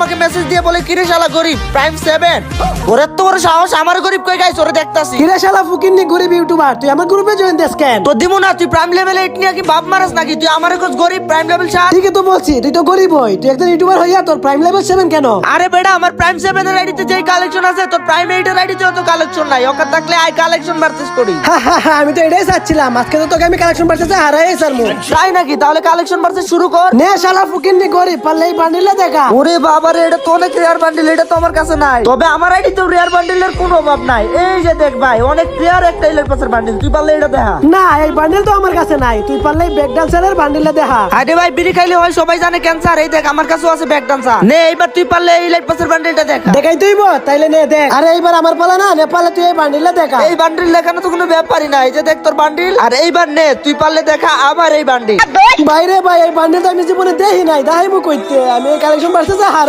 আমাকে মেসেজ দিয়ে বলে কিরে শালা গরিব প্রাইম 7 ওরে তো বড় সাহস আমার গরিব কই গাইস ওরে দেখতাছি কিরে শালা ফুকিন্নি গরিব ইউটিউবার, তুই আমার গ্রুপে জয়েন দিস কেন? তো দিমু না তুই প্রাইম লেভেলে ইট নিয়ে কি বাপ মারাস নাকি তুই আমার কাছে গরিব প্রাইম লেভেল 7 ঠিকই তো বলছি, তুই তো গরিব হই, তুই একজন ইউটিউবার হইয়া তোর প্রাইম লেভেল 7 কেন? আরে বেটা আমার প্রাইম 7 এর আইডিতে যেই কালেকশন আছে তোর প্রাইম 8 এর আইডিতে তো কালেকশন নাই ওকা থাকলে আই কালেকশন পারচেজ করি আমি তো এটাই চাচ্ছিলাম, আজকে তো তোকে আমি কালেকশন পারতেছে হারাই স্যার মু। তাই নাকি তাহলে কালেকশন পারচেজ শুরু কর নে শালা ফুকিন্নি গরিব, পারলে এই বান্ডিলে দেখা। ওরে বাবা রে এটা তো অনেক রেয়ার বান্ডিল এটা তো আমার কাছে নাই তবে আমার আইডিতে রেয়ার বান্ডিলের কোনো অভাব নাই এই যে দেখ ভাই অনেক রেয়ার একটা ইলেট পাসের বান্ডিল তুই পারলে এটা দেখা না এই বান্ডিল তো আমার কাছে নাই, তুই পারলে এই ব্যাক ডান্সারের বান্ডিলে দেখা। আরে ভাই বিড়ি খাইলে হয় সবাই জানে ক্যান্সার এই দেখ আমার কাছেও আছে ব্যাক ডান্সার নে এইবার তুই পারলে এই ইলেট পাসের বান্ডিলটা দেখ দেখাই তুইব তাইলে নে দেখ। আরে এইবার আমার পালা না, নেপালে তুই এই বান্ডিলে দেখা। এই বান্ডিল দেখানো তো কোনো ব্যাপারই না এই যে দেখ তোর বান্ডিল আর এইবার নে তুই পারলে দেখা আবার এই বান্ডিল বাইরে ভাই এই বান্ডিল তো আমি জীবনে দেখি নাই, দেখাইবো কইতে আমি এই কালেকশন পারতেছে হার